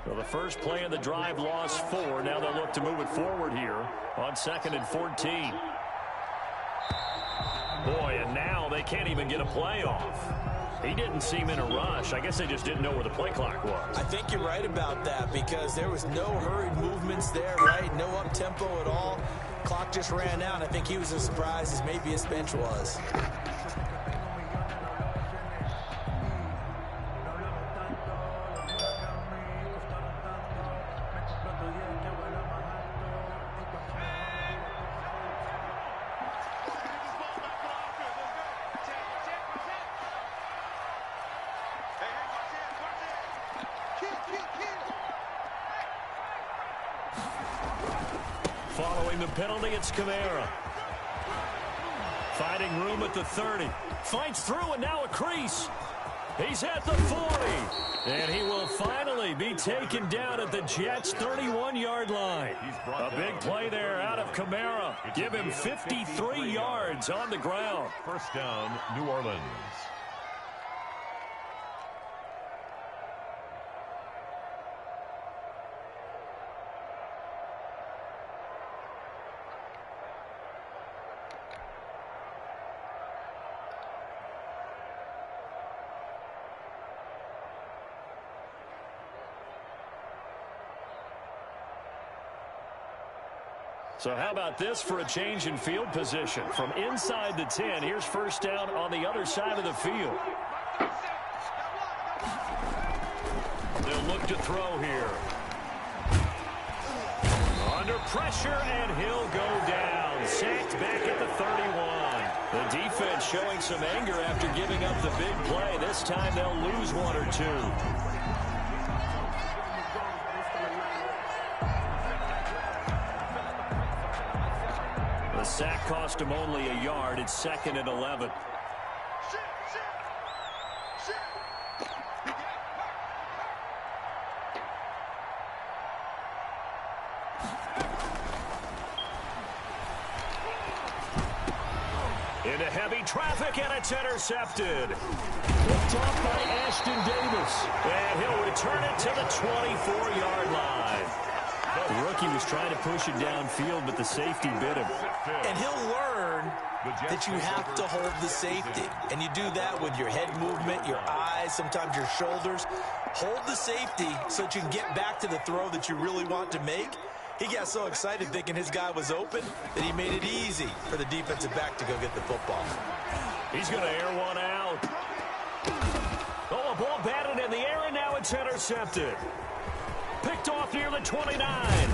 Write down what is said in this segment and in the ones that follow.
Well, the first play of the drive lost 4. Now they'll look to move it forward here on 2nd and 14. Boy, and now they can't even get a play off. He didn't seem in a rush. I guess they just didn't know where the play clock was. I think you're right about that because there was no hurried movements there, right? No up-tempo at all. Clock just ran out. I think he was as surprised as maybe his bench was. Following the penalty, it's Kamara. Finding room at the 30. Fights through, and now a crease. He's at the 40. And he will finally be taken down at the Jets' 31-yard line. A big play there out of Kamara. Give him 53 yards on the ground. First down, New Orleans. So how about this for a change in field position? From inside the 10, here's first down on the other side of the field. They'll look to throw here. Under pressure, and he'll go down. Sacked back at the 31. The defense showing some anger after giving up the big play. This time they'll lose 1 or 2. The sack cost him only a yard. It's 2nd and 11. Into heavy traffic, and it's intercepted. Picked off by Ashton Davis. And he'll return it to the 24-yard line. The rookie was trying to push it downfield, but the safety bit him. And he'll learn that you have to hold the safety. And you do that with your head movement, your eyes, sometimes your shoulders. Hold the safety so that you can get back to the throw that you really want to make. He got so excited thinking his guy was open that he made it easy for the defensive back to go get the football. He's going to air one out. Oh, a ball batted in the air, and now it's intercepted. Picked off near the 29.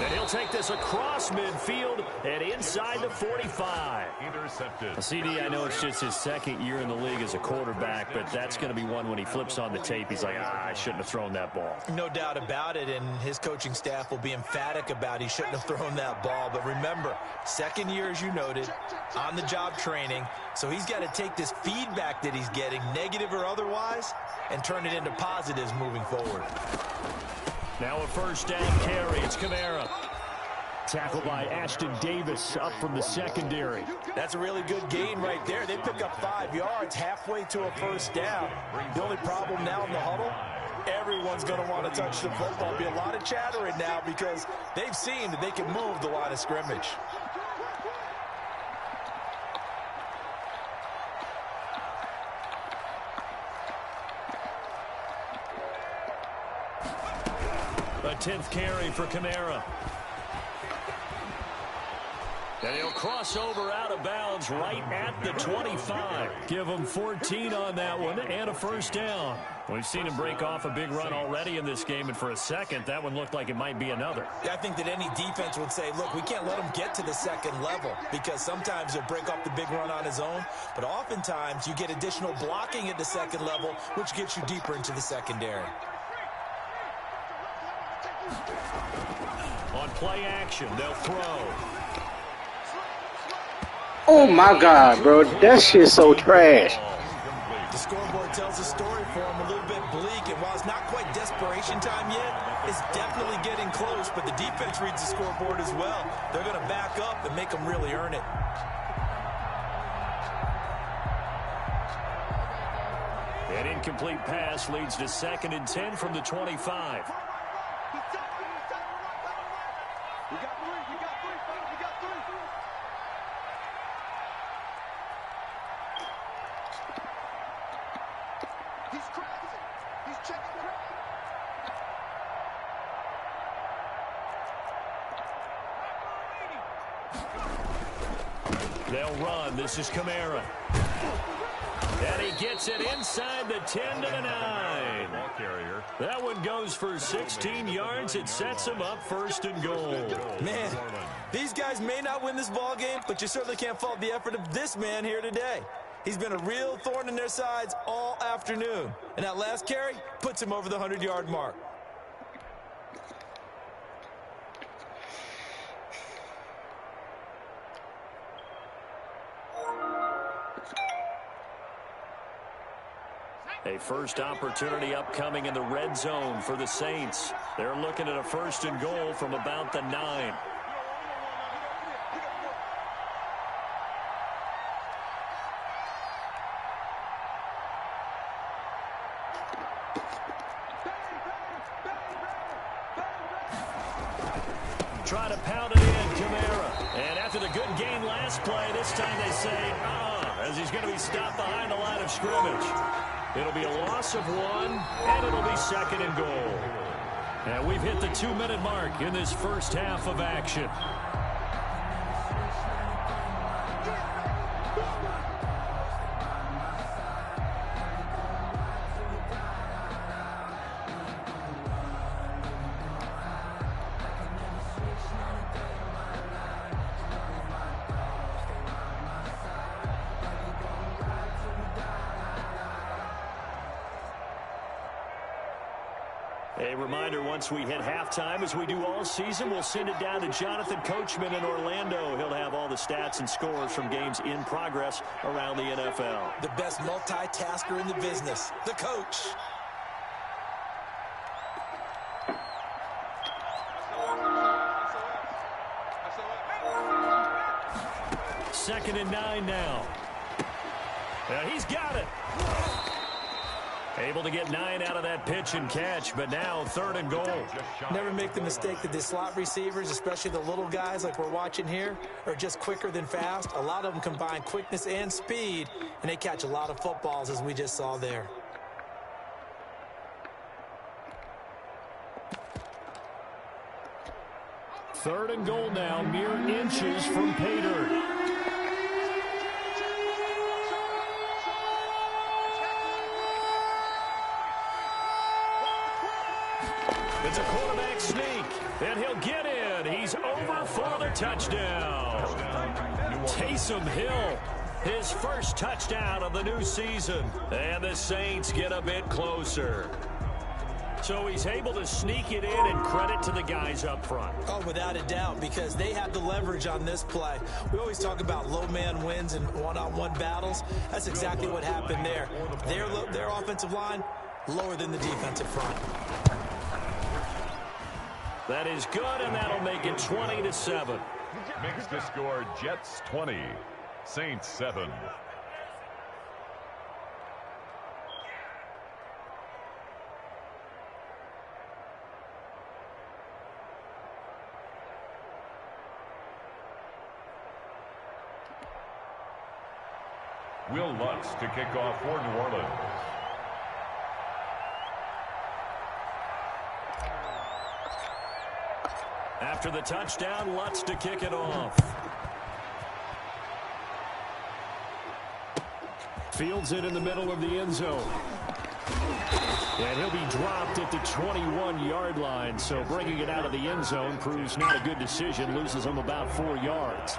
And he'll take this across midfield and inside the 45. Intercepted. CD, I know it's just his 2nd year in the league as a quarterback, but that's going to be one when he flips on the tape. He's like, I shouldn't have thrown that ball. No doubt about it, and his coaching staff will be emphatic about he shouldn't have thrown that ball. But remember, 2nd year, as you noted, on-the-job training. So he's got to take this feedback that he's getting, negative or otherwise, and turn it into positives moving forward. Now a first down carry. It's Kamara. Tackled by Ashton Davis up from the secondary. That's a really good gain right there. They pick up 5 yards halfway to a first down. The only problem now in the huddle, everyone's going to want to touch the football. There'll be a lot of chattering now because they've seen that they can move the line of scrimmage. A 10th carry for Kamara. And he'll cross over out of bounds right at the 25. Give him 14 on that one and a first down. We've seen him break off a big run already in this game, and for a second, that one looked like it might be another. I think that any defense would say, look, we can't let him get to the 2nd level because sometimes he'll break off the big run on his own, but oftentimes you get additional blocking at the 2nd level, which gets you deeper into the secondary. On play action, they'll throw. Oh my God, bro, that shit's so trash. The scoreboard tells a story for him, a little bit bleak, and while it's not quite desperation time yet, it's definitely getting close, but the defense reads the scoreboard as well. They're going to back up and make them really earn it. An incomplete pass leads to 2nd and 10 from the 25. They'll run. This is Kamara. And he gets it inside the 10 to the 9. That one goes for 16 yards. It sets him up first and goal. Man, these guys may not win this ball game, but you certainly can't fault the effort of this man here today. He's been a real thorn in their sides all afternoon. And that last carry puts him over the 100-yard mark. A first opportunity upcoming in the red zone for the Saints. They're looking at a first and goal from about the 9. Try to pound it in, Kamara. And after the good gain last play, this time they say, as he's going to be stopped behind the line of scrimmage. It'll be a loss of 1, and it'll be second and goal. And we've hit the 2-minute mark in this first half of action. A reminder, once we hit halftime, as we do all season, we'll send it down to Jonathan Coachman in Orlando. He'll have all the stats and scores from games in progress around the NFL. The best multitasker in the business, the coach. Second and 9 now. And he's got it. Able to get 9 out of that pitch and catch, but now third and goal. Never make the mistake that the slot receivers, especially the little guys like we're watching here, are just quicker than fast. A lot of them combine quickness and speed, and they catch a lot of footballs, as we just saw there. Third and goal now, mere inches from pay dirt. It's a quarterback sneak, and he'll get in. He's over for the touchdown. Taysom Hill, his first touchdown of the new season. And the Saints get a bit closer. So he's able to sneak it in, and credit to the guys up front. Oh, without a doubt, because they have the leverage on this play. We always talk about low man wins in one-on-one battles. That's exactly what happened there. Their offensive line, lower than the defensive front. That is good, and that'll make it 20-7. Makes the score Jets 20, Saints 7. Will Lutz to kick off for New Orleans. After the touchdown, Lutz to kick it off. Fields it in the middle of the end zone. And he'll be dropped at the 21-yard line, so bringing it out of the end zone proves not a good decision, loses him about 4 yards.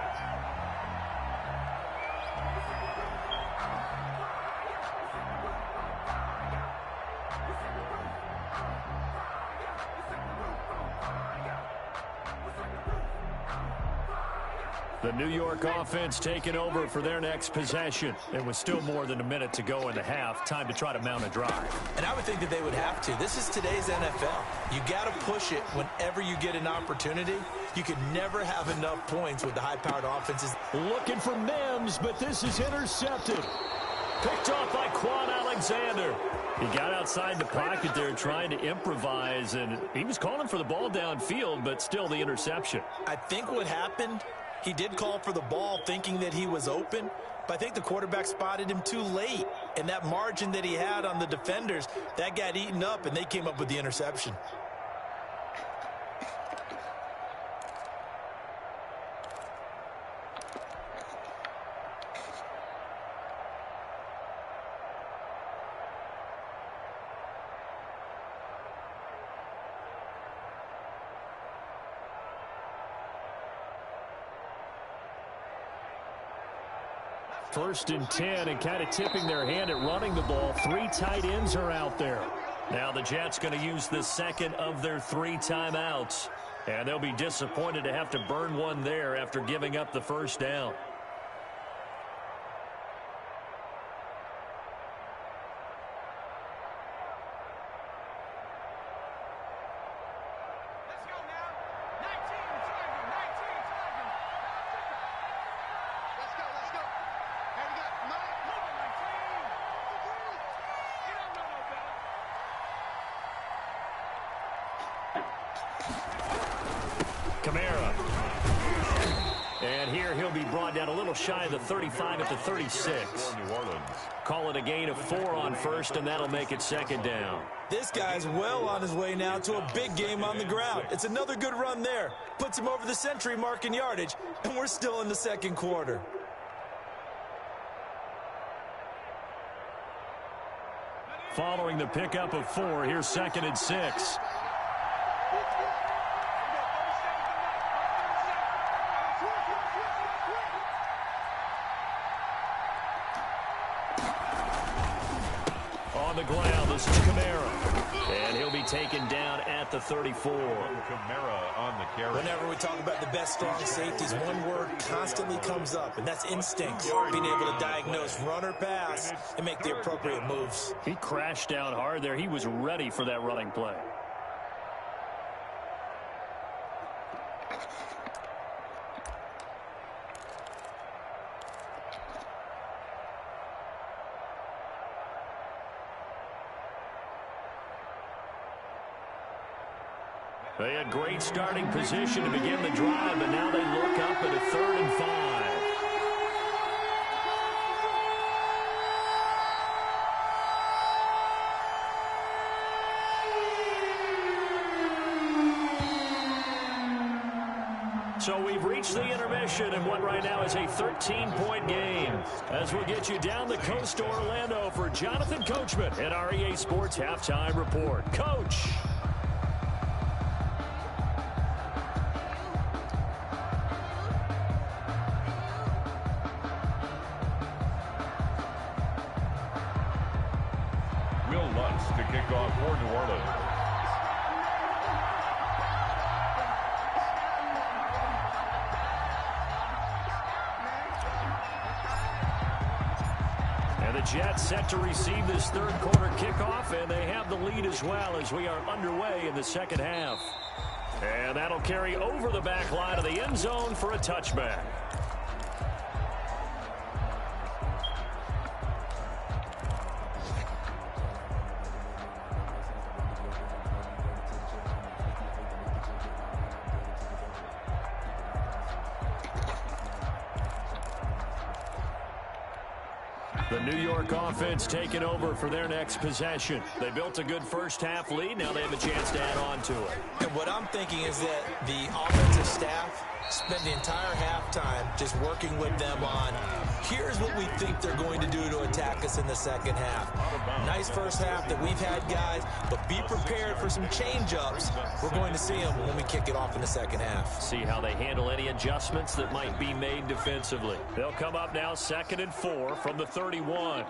The New York offense taking over for their next possession. It was still more than a minute to go in the half. Time to try to mount a drive. And I would think that they would have to. This is today's NFL. You got to push it whenever you get an opportunity. You could never have enough points with the high-powered offenses. Looking for Mims, but this is intercepted. Picked off by Quan Alexander. He got outside the pocket there trying to improvise, and he was calling for the ball downfield, but still the interception. I think what happened, he did call for the ball thinking that he was open, but I think the quarterback spotted him too late. And that margin that he had on the defenders, that got eaten up, and they came up with the interception. 1st and 10 and kind of tipping their hand at running the ball. 3 tight ends are out there. Now the Jets going to use the second of their 3 timeouts. And they'll be disappointed to have to burn one there after giving up the first down. And here he'll be brought down a little shy of the 35 at the 36. Call it a gain of 4 on first, and that'll make it 2nd down. This guy's well on his way now to a big game on the ground. It's another good run there. Puts him over the century mark in yardage, and we're still in the 2nd quarter. Following the pickup of 4, here's 2nd and 6. On the ground, this is Kamara. And he'll be taken down at the 34. Kamara on the carry. Whenever we talk about the best strong safeties, one word constantly comes up, and that's instinct. Being able to diagnose run or pass and make the appropriate moves. He crashed down hard there. He was ready for that running play. They had great starting position to begin the drive, but now they look up at a 3rd and 5. So we've reached the intermission in what right now is a 13-point game. As we'll get you down the coast to Orlando for Jonathan Coachman at our EA Sports Halftime Report. Coach. To kick off for New Orleans. And the Jets set to receive this 3rd quarter kickoff, and they have the lead as well as we are underway in the 2nd half. And that'll carry over the back line of the end zone for a touchback. The New York offense taking over for their next possession. They built a good first-half lead. Now they have a chance to add on to it. And what I'm thinking is that the offensive staff spent the entire halftime just working with them on, here's what we think they're going to do to attack us in the 2nd half. Nice first half that we've had, guys, but be prepared for some change-ups. We're going to see them when we kick it off in the 2nd half. See how they handle any adjustments that might be made defensively. They'll come up now 2nd and 4 from the 31.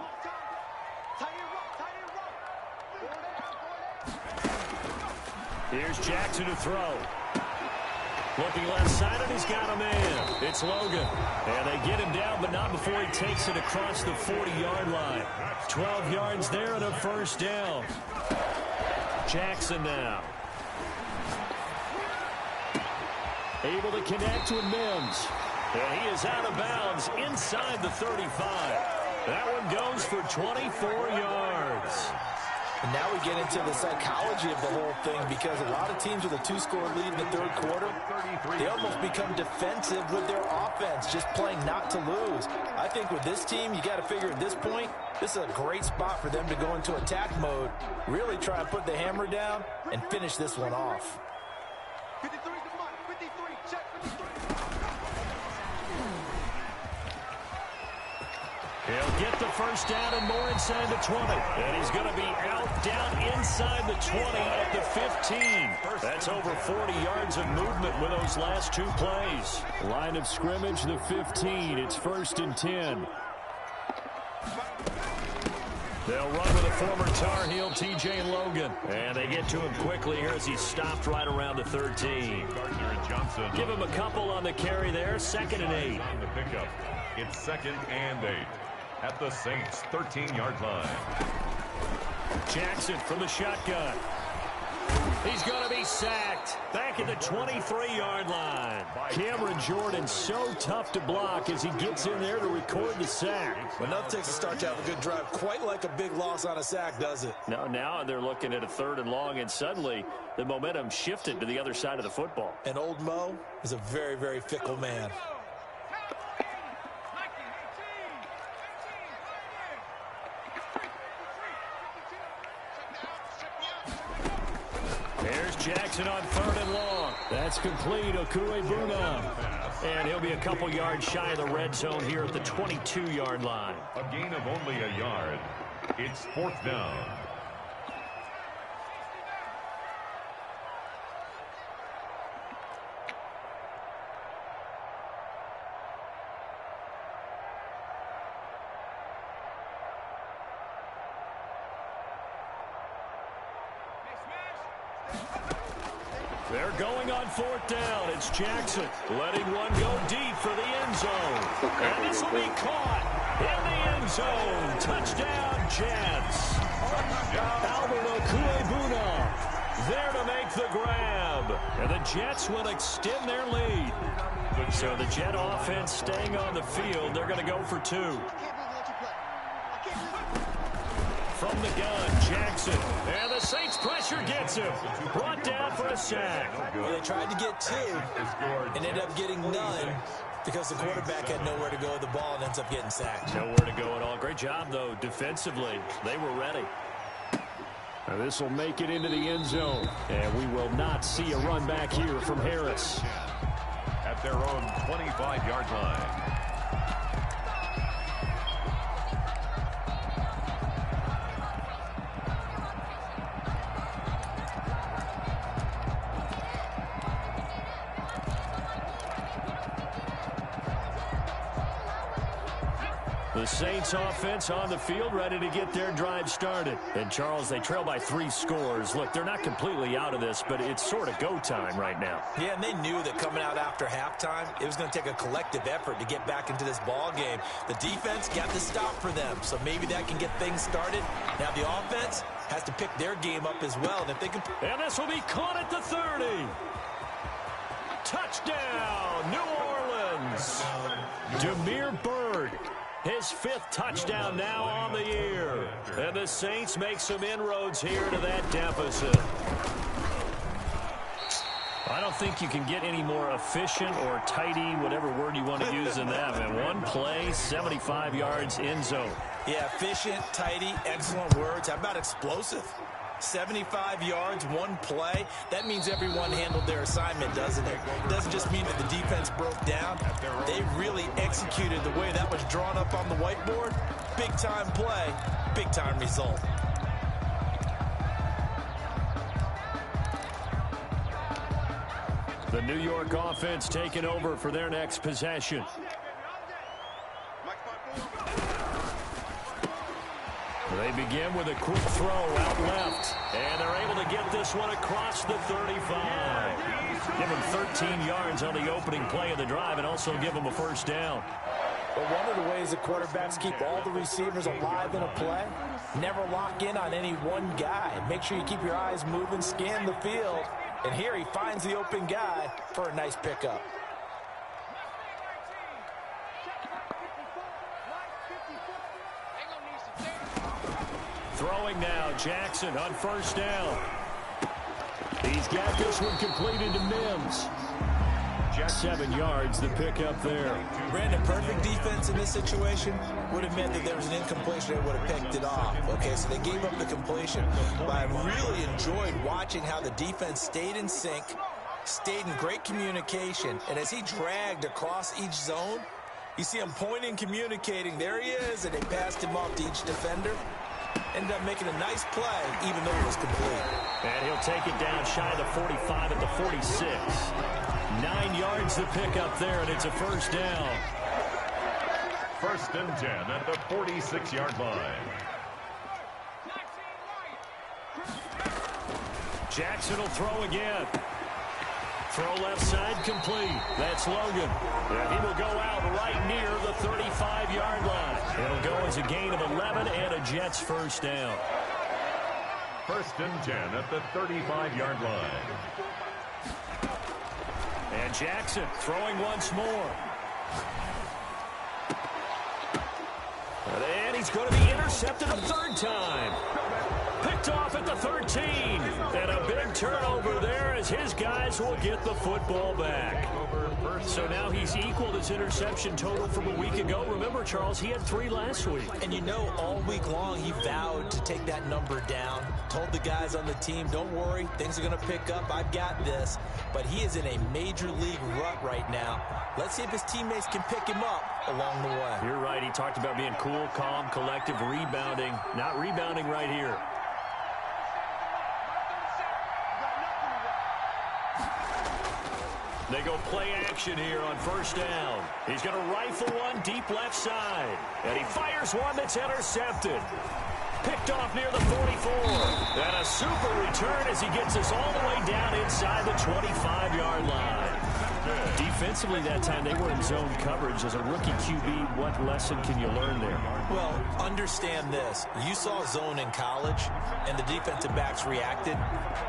Here's Jackson to throw. Looking left side, and he's got a man. It's Logan. And they get him down, but not before he takes it across the 40-yard line. 12 yards there and a 1st down. Jackson now. Able to connect with Mims. And he is out of bounds inside the 35. That one goes for 24 yards. And now we get into the psychology of the whole thing, because a lot of teams with a 2-score lead in the 3rd quarter, they almost become defensive with their offense, just playing not to lose. I think with this team, you got to figure at this point, this is a great spot for them to go into attack mode, really try and put the hammer down and finish this one off. 53, come on, 53, check 53. He'll get the 1st down and more inside the 20. And he's going to be out down inside the 20 at the 15. That's over 40 yards of movement with those last 2 plays. Line of scrimmage, the 15. It's 1st and 10. They'll run with a former Tar Heel, T.J. Logan. And they get to him quickly here as he's stopped right around the 13. Give him a couple on the carry there. 2nd and 8. On the pickup. It's 2nd and 8 at the Saints' 13-yard line. Jackson from the shotgun. He's going to be sacked back at the 23-yard line. Cameron Jordan so tough to block as he gets in there to record the sack. But nothing takes a start to have a good drive quite like a big loss on a sack, does it? Now they're looking at a 3rd and long, and suddenly the momentum shifted to the other side of the football. And old Mo is a very, very fickle man. There's Jackson on 3rd and long. That's complete. Okuebuna. And he'll be a couple yards shy of the red zone here at the 22-yard line. A gain of only a yard. It's 4th down. They're going on 4th down. It's Jackson letting one go deep for the end zone. And this will be caught in the end zone. Touchdown, Jets. Albert Okuebuna there to make the grab. And the Jets will extend their lead. So the Jet offense staying on the field. They're going to go for 2. From the gun, Jackson. And the Saints pressure gets him. Brought down for a sack. Well, they tried to get 2 and ended up getting none because the quarterback had nowhere to go with the ball and ends up getting sacked. Nowhere to go at all. Great job, though, defensively. They were ready. Now this will make it into the end zone. And we will not see a run back here from Harris. At their own 25-yard line. The Saints offense on the field ready to get their drive started. And, Charles, they trail by 3 scores. Look, they're not completely out of this, but it's sort of go time right now. Yeah, and they knew that coming out after halftime, it was going to take a collective effort to get back into this ball game. The defense got the stop for them, so maybe that can get things started. Now the offense has to pick their game up as well. And if they can... And this will be caught at the 30. Touchdown, New Orleans. Damiere Byrd. His 5th touchdown now on the year. And the Saints make some inroads here to that deficit. I don't think you can get any more efficient or tidy, whatever word you want to use in that. And one play, 75 yards in zone. Yeah, efficient, tidy, excellent words. How about explosive? 75 yards, one play. That means everyone handled their assignment, doesn't it? It doesn't just mean that the defense broke down. They really executed the way that was drawn up on the whiteboard. Big-time play, big-time result. The New York offense taking over for their next possession. They begin with a quick throw out left. And they're able to get this one across the 35. Give them 13 yards on the opening play of the drive and also give them a 1st down. But one of the ways the quarterbacks keep all the receivers alive in a play, never lock in on any one guy. Make sure you keep your eyes moving, scan the field. And here he finds the open guy for a nice pickup. Throwing now, Jackson on 1st down. He's got this one completed to Mims. 7 yards, the pickup there. Brandon, perfect defense in this situation would have meant that there was an incompletion. They would have picked it off. Okay, so they gave up the completion. But I really enjoyed watching how the defense stayed in sync, stayed in great communication. And as he dragged across each zone, you see him pointing, communicating. There he is, and they passed him off to each defender. Ended up making a nice play, even though it was complete. And he'll take it down shy of the 45 at the 46. 9 yards the pickup there, and it's a 1st down. First and 10 at the 46-yard line. Jackson will throw again. Throw left side complete. That's Logan. And he will go out right near the 35-yard line. It'll go as a gain of 11 and a Jets first down. First and 10 at the 35-yard line. And Jackson throwing once more. And he's going to be intercepted a third time. Picked off at the 13. And a big turnover there as his guys will get the football back. So now he's equaled his interception total from a week ago. Remember, Charles, he had 3 last week. And you know, all week long he vowed to take that number down. Told the guys on the team, don't worry, things are going to pick up. I've got this. But he is in a major league rut right now. Let's see if his teammates can pick him up along the way. You're right. He talked about being cool, calm, collective, rebounding. Not rebounding right here. They go play action here on first down. He's going to rifle one deep left side. And he fires one that's intercepted. Picked off near the 44. And a super return as he gets us all the way down inside the 25-yard line. Defensively that time, they were in zone coverage. As a rookie QB, what lesson can you learn there? Well, understand this. You saw zone in college, and the defensive backs reacted,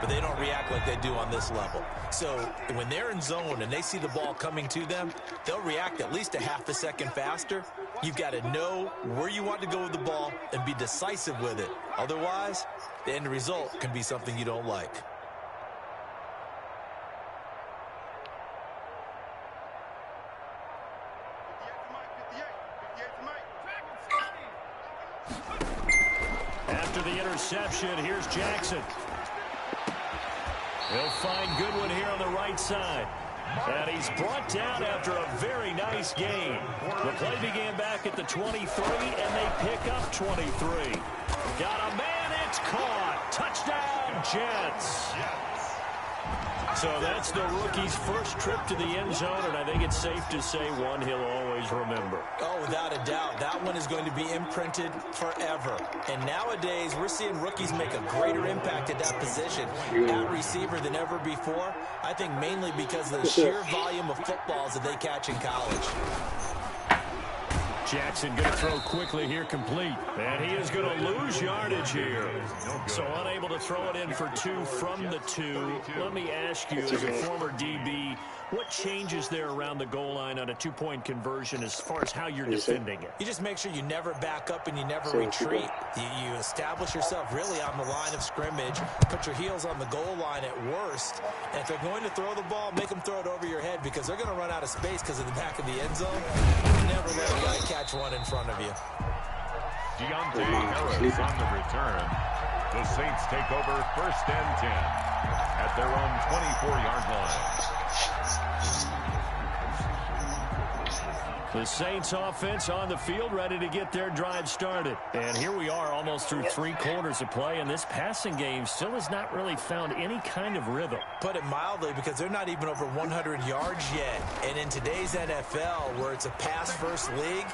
but they don't react like they do on this level. So when they're in zone and they see the ball coming to them, they'll react at least a half a second faster. You've got to know where you want to go with the ball and be decisive with it. Otherwise, the end result can be something you don't like. After the interception, here's Jackson. He'll find Goodwin here on the right side. And he's brought down after a very nice game. The play began back at the 23, and they pick up 23. Got a man, it's caught. Touchdown, Jets. So that's the rookie's first trip to the end zone, and I think it's safe to say one he'll always remember. Oh, without a doubt. That one is going to be imprinted forever. And nowadays, we're seeing rookies make a greater impact at that position at receiver than ever before. I think mainly because of the sheer volume of footballs that they catch in college. Jackson going to throw quickly here, complete. And he is going to lose yardage here. So unable to throw it in for 2 from the 2. Let me ask you, as a former DB, what changes there around the goal line on a 2-point conversion as far as how you're defending it? You just make sure you never back up and you never retreat. You establish yourself really on the line of scrimmage, put your heels on the goal line at worst, and if they're going to throw the ball, make them throw it over your head because they're going to run out of space because of the back of the end zone. You never let a guy catch one in front of you. Deontay Harris on the return. The Saints take over first and 10 at their own 24-yard line. The Saints offense on the field, ready to get their drive started. And here we are almost through 3 quarters of play, and this passing game still has not really found any kind of rhythm. Put it mildly, because they're not even over 100 yards yet. And in today's NFL, where it's a pass-first league,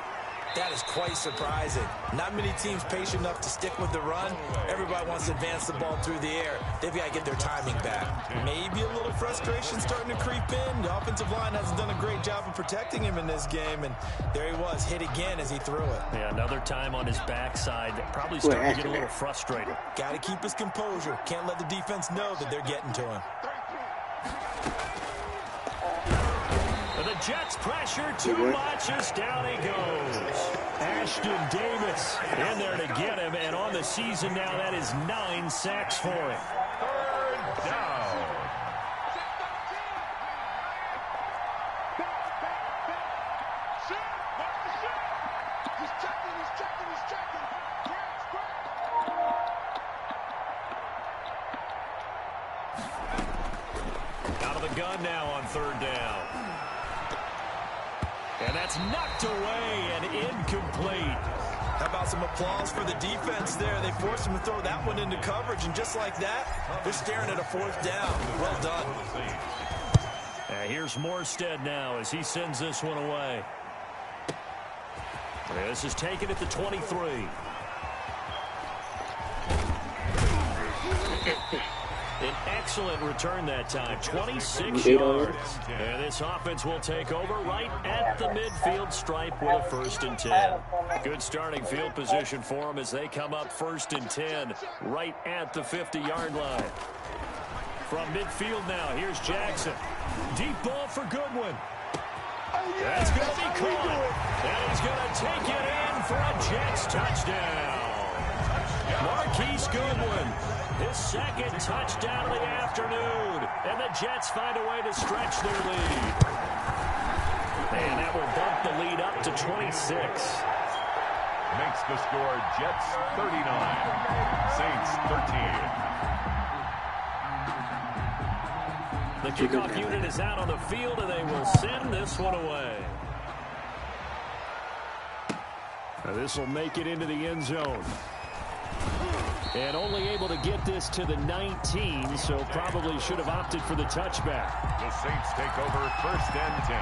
that is quite surprising. Not many teams patient enough to stick with the run. Everybody wants to advance the ball through the air. They've got to get their timing back. Maybe a little frustration starting to creep in. The offensive line hasn't done a great job of protecting him in this game, and there he was, hit again as he threw it. Yeah, another time on his backside. Probably starting to get a little frustrated. Got to keep his composure. Can't let the defense know that they're getting to him. The Jets pressure too much as down he goes. Ashton Davis in there to get him, and on the season now, that is 9 sacks for him. Third down. Out of the gun now on third down. And that's knocked away and incomplete. How about some applause for the defense there? They forced him to throw that one into coverage, and just like that, they're staring at a 4th down. Well done. Here's Morstead now as he sends this one away. This is taken at the 23. An excellent return that time, 26 yards. And this offense will take over right at the midfield stripe with a 1st and 10. Good starting field position for them as they come up 1st and 10 right at the 50-yard line. From midfield now, here's Jackson. Deep ball for Goodwin. That's going to be caught. And he's going to take it in for a Jets touchdown. Marquise Goodwin, his 2nd touchdown of the afternoon. And the Jets find a way to stretch their lead. And that will bump the lead up to 26. Makes the score Jets 39, Saints 13. The kickoff unit is out on the field, and they will send this one away. Now this will make it into the end zone. And only able to get this to the 19, so probably should have opted for the touchback. The Saints take over 1st and 10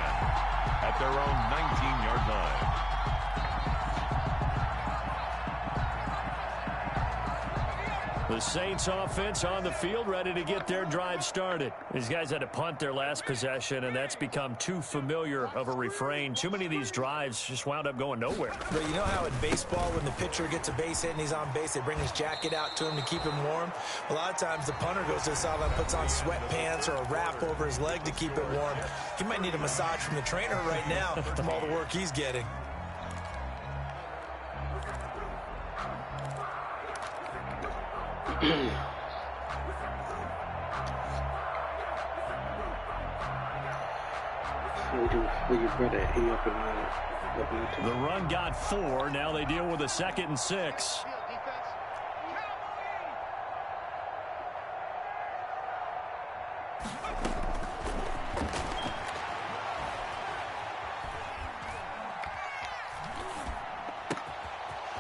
at their own 19-yard line. The Saints offense on the field, ready to get their drive started. These guys had to punt their last possession, and that's become too familiar of a refrain. Too many of these drives just wound up going nowhere. But you know how in baseball, when the pitcher gets a base hit and he's on base, they bring his jacket out to him to keep him warm? A lot of times the punter goes to the sideline, puts on sweatpants or a wrap over his leg to keep it warm. He might need a massage from the trainer right now from all the work he's getting. The run got 4. Now they deal with a 2nd and 6.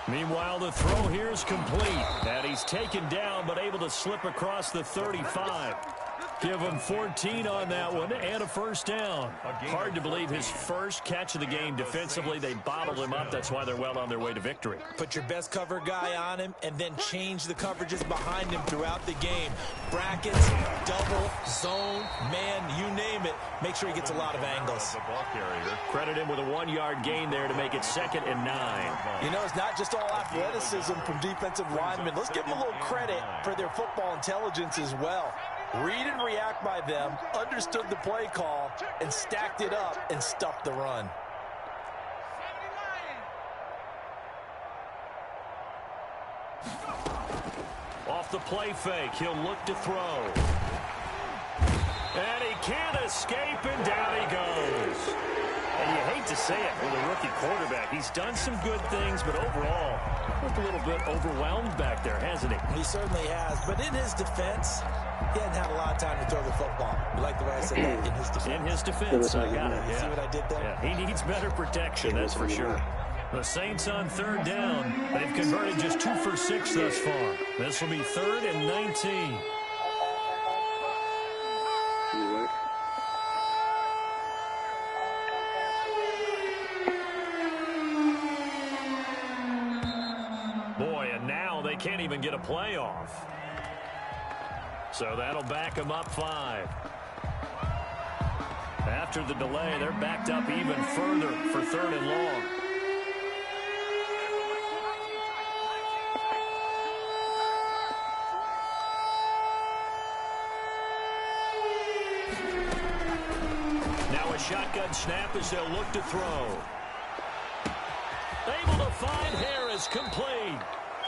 Meanwhile, the throw here is complete. And he's taken down, but able to slip across the 35. Give him 14 on that one and a 1st down. Hard to believe his first catch of the game defensively. They bottled him up. That's why they're well on their way to victory. Put your best cover guy on him and then change the coverages behind him throughout the game. Brackets, double, zone, man, you name it. Make sure he gets a lot of angles. Credit him with a 1-yard gain there to make it 2nd and 9. You know, it's not just all athleticism from defensive linemen. Let's give them a little credit for their football intelligence as well. Read and react by them, understood the play call, and stacked it up and stuffed the run. Off the play fake, he'll look to throw. And he can't escape, and down he goes. And you hate to say it with a rookie quarterback. He's done some good things, but overall, looked a little bit overwhelmed back there, hasn't he? He certainly has, but in his defense, he hadn't had a lot of time to throw the football. You like the way I said that? In his defense. In his defense, I got it. Yeah. See what I did there? Yeah, he needs better protection, that's for sure. The Saints on 3rd down. They've converted just 2 for 6 thus far. This will be 3rd and 19. Boy, and now they can't even get a play off. So that'll back them up 5. After the delay, they're backed up even further for 3rd and long. Now a shotgun snap as they'll look to throw. Able to find Harris, complete.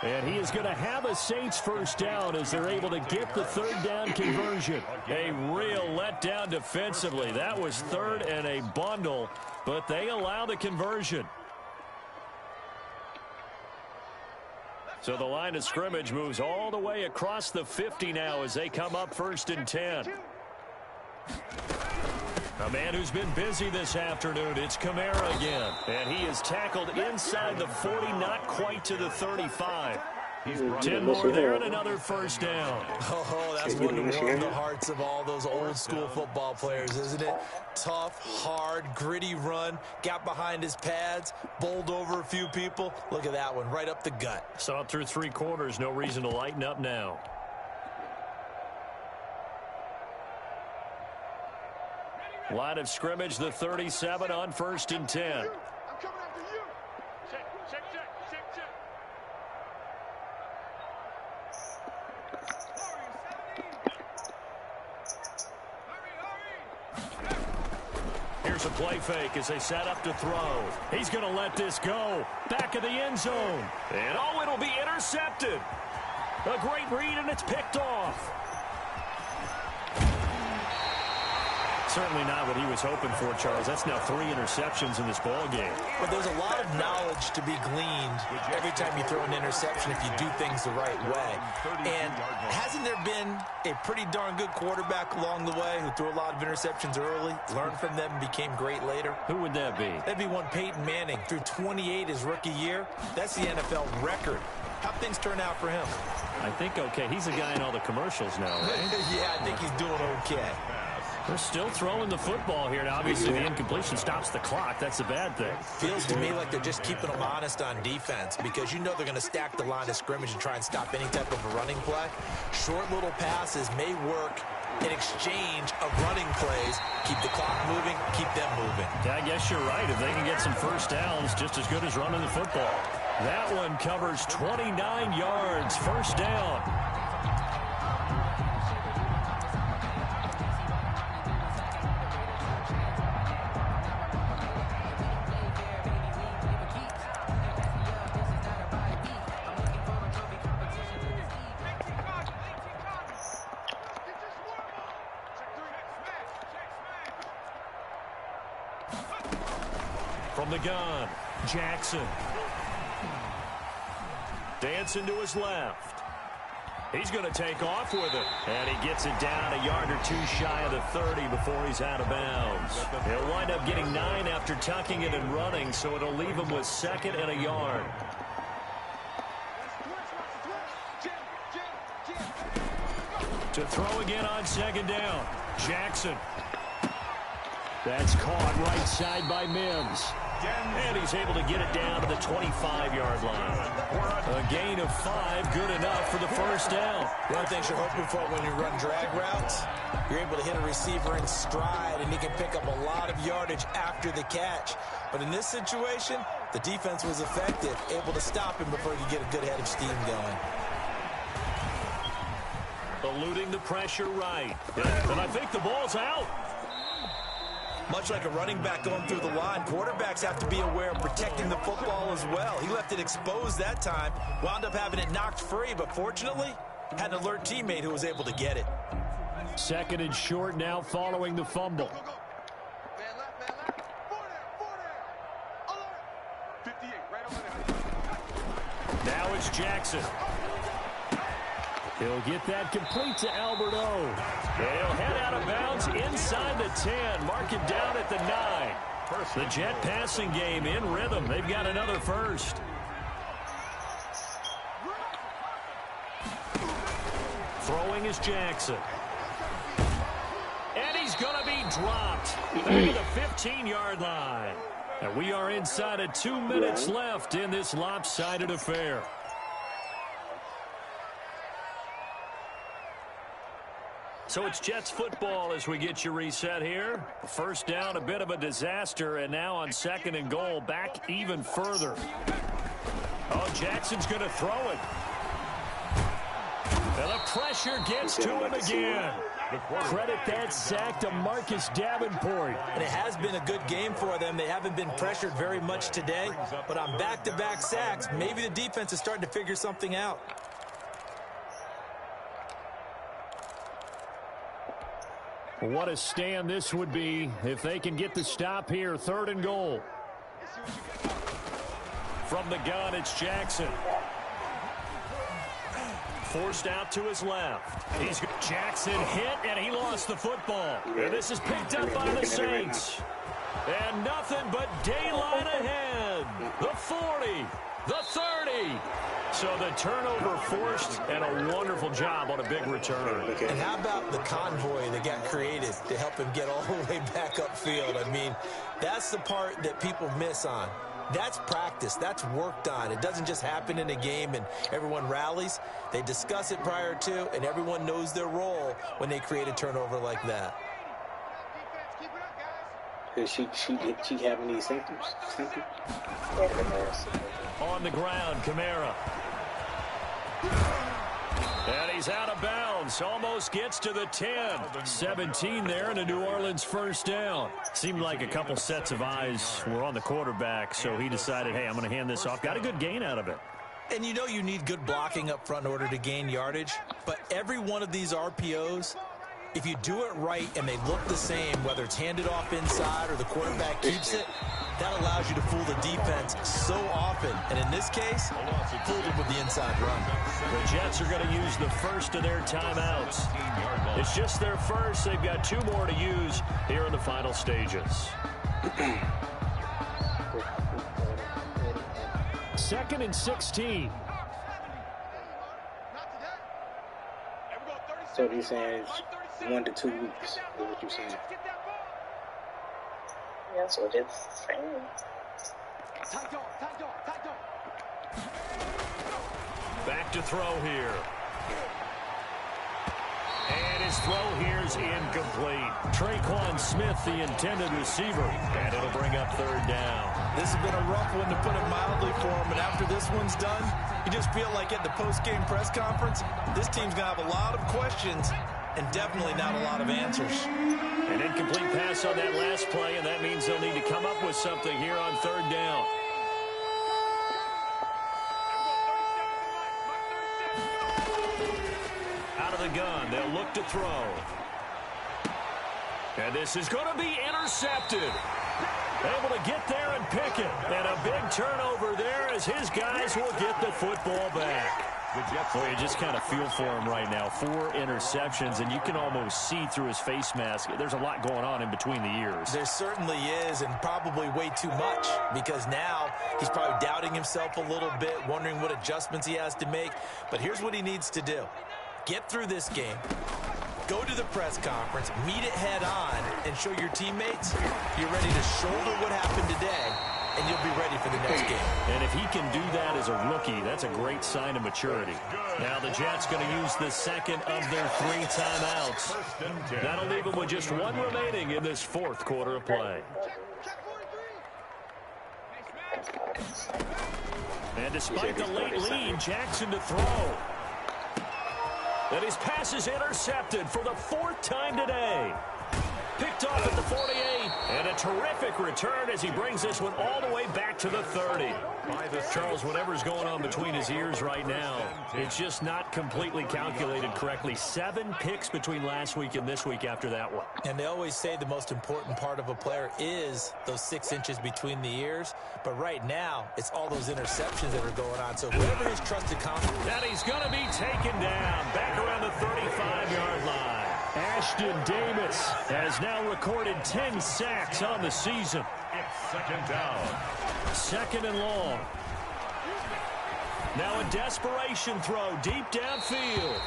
And he is going to have a Saints 1st down as they're able to get the 3rd down conversion. A real letdown defensively. That was 3rd and a bundle, but they allow the conversion. So the line of scrimmage moves all the way across the 50 now as they come up 1st and 10. A man who's been busy this afternoon, it's Kamara again. And he is tackled inside the 40, not quite to the 35. 10 more there and another first down. Oh, that's one to warm the hearts of all those old school football players, isn't it? Tough, hard, gritty run, got behind his pads, bowled over a few people. Look at that one, right up the gut. Saw it through 3 quarters, no reason to lighten up now. Line of scrimmage, the 37 on 1st and 10. I'm coming after you. Check. Here's a play fake as they set up to throw. He's going to let this go. Back of the end zone. And it'll be intercepted. A great read, and it's picked off. Certainly not what he was hoping for, Charles. That's now 3 interceptions in this ball game. But there's a lot of knowledge to be gleaned every time you throw an interception if you do things the right way. And hasn't there been a pretty darn good quarterback along the way who threw a lot of interceptions early, learned from them, and became great later? Who would that be? That'd be one Peyton Manning. Threw 28 his rookie year. That's the NFL record. How'd things turn out for him? I think okay. He's a guy in all the commercials now, right? Yeah, I think he's doing okay. They're still throwing the football here. Now, obviously, the incompletion stops the clock. That's a bad thing. Feels to me like they're just keeping them honest on defense because you know they're going to stack the line of scrimmage and try and stop any type of a running play. Short little passes may work in exchange of running plays. Keep the clock moving, keep them moving. Yeah, I guess you're right. If they can get some first downs, just as good as running the football. That one covers 29 yards. First down. From the gun, Jackson. Dancing to his left. He's going to take off with it. And he gets it down a yard or 2 shy of the 30 before he's out of bounds. He'll wind up getting 9 after tucking it and running, so it'll leave him with 2nd and a yard. To throw again on 2nd down. Jackson. That's caught right side by Mims. And he's able to get it down to the 25-yard line. A gain of 5, good enough for the first down. One of the things you're hoping for when you run drag routes, you're able to hit a receiver in stride, and he can pick up a lot of yardage after the catch. But in this situation, the defense was effective, able to stop him before he could get a good head of steam going. Eluding the pressure right. And I think the ball's out. Much like a running back going through the line, quarterbacks have to be aware of protecting the football as well. He left it exposed that time, wound up having it knocked free, but fortunately, had an alert teammate who was able to get it. 2nd and short now following the fumble. Man left. 4 there. Alert. 58, right over there. Now it's Jackson. He'll get that complete to Alberto. He'll head out of bounds inside the 10. Mark it down at the 9. The Jet passing game in rhythm. They've got another first. Throwing is Jackson. And he's going to be dropped over the 15-yard line. And we are inside of 2 minutes left in this lopsided affair. So it's Jets football as we get you reset here. First down, a bit of a disaster, and now on 2nd and goal, back even further. Oh, Jackson's going to throw it. And the pressure gets to him again. Credit that sack to Marcus Davenport. And it has been a good game for them. They haven't been pressured very much today, but on back-to-back sacks, maybe the defense is starting to figure something out. What a stand this would be if they can get the stop here. 3rd and goal. From the gun, it's Jackson. Forced out to his left. Jackson hit, and he lost the football. And this is picked up by the Saints. And nothing but daylight ahead. The 40, the 30. So the turnover forced, and a wonderful job on a big return. And how about the convoy that got created to help him get all the way back upfield? I mean, that's the part that people miss on. That's practice. That's worked on. It doesn't just happen in a game and everyone rallies. They discuss it prior to, and everyone knows their role when they create a turnover like that. Does she having these symptoms? On the ground, Kamara. And he's out of bounds. Almost gets to the 10. 17 there and a New Orleans first down. Seemed like a couple sets of eyes were on the quarterback, so he decided, hey, I'm going to hand this off. Got a good gain out of it. And you know you need good blocking up front in order to gain yardage, but every one of these RPOs, if you do it right and they look the same, whether it's handed off inside or the quarterback keeps it, that allows you to fool the defense so often. And in this case, fooled them with the inside run. The Jets are going to use the first of their timeouts. It's just their first. They've got 2 more to use here in the final stages. 2nd and 16. So you're saying it's 1 to 2 weeks, is what you're saying? That's what it's saying. Back to throw here. And his throw here is incomplete. Traquan Smith, the intended receiver. And it'll bring up 3rd down. This has been a rough one, to put it mildly, for him. And after this one's done, you just feel like at the post-game press conference, this team's going to have a lot of questions and definitely not a lot of answers. An incomplete pass on that last play, and that means they'll need to come up with something here on 3rd down. Out of the gun, they'll look to throw. And this is going to be intercepted. Able to get there and pick it. And a big turnover there as his guys will get the football back. Boy, you just kind of feel for him right now. 4 interceptions, and you can almost see through his face mask. There's a lot going on in between the ears. There certainly is, and probably way too much, because now he's probably doubting himself a little bit, wondering what adjustments he has to make. But here's what he needs to do. Get through this game. Go to the press conference, meet it head on, and show your teammates you're ready to shoulder what happened today, and you'll be ready for the next game. And if he can do that as a rookie, that's a great sign of maturity. Now the Jets going to use the second of their 3 timeouts. That'll leave them with just 1 remaining in this 4th quarter of play. And despite the late lead, Jackson to throw. And his pass is intercepted for the 4th time today. Picked off at the 48, and a terrific return as he brings this one all the way back to the 30. Charles, whatever's going on between his ears right now, it's just not completely calculated correctly. 7 picks between last week and this week after that one. And they always say the most important part of a player is those 6 inches between the ears. But right now, it's all those interceptions that are going on. So whoever his trusted confidence. And he's going to be taken down back around the 35-yard line. Ashton Davis has now recorded 10 sacks on the season. It's 2nd down. 2nd and long. Now a desperation throw deep downfield.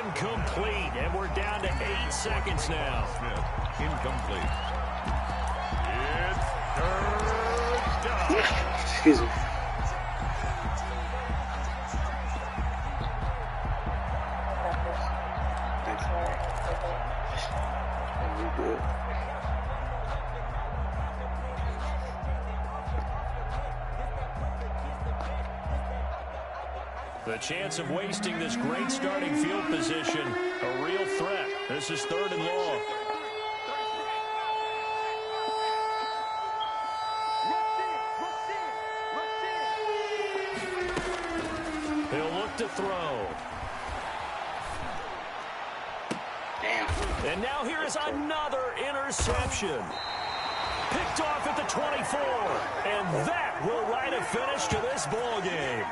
Incomplete. And we're down to 8 seconds now. Smith, incomplete. It's 3rd down. Excuse me. Good. The chance of wasting this great starting field position, a real threat. This is 3rd and long. He'll look to throw. And now here is another interception. Picked off at the 24. And that will write a finish to this ball game.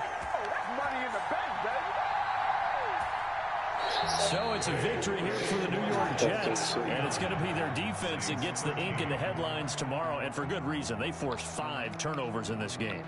So it's a victory here for the New York Jets. And it's going to be their defense that gets the ink in the headlines tomorrow. And for good reason. They forced 5 turnovers in this game.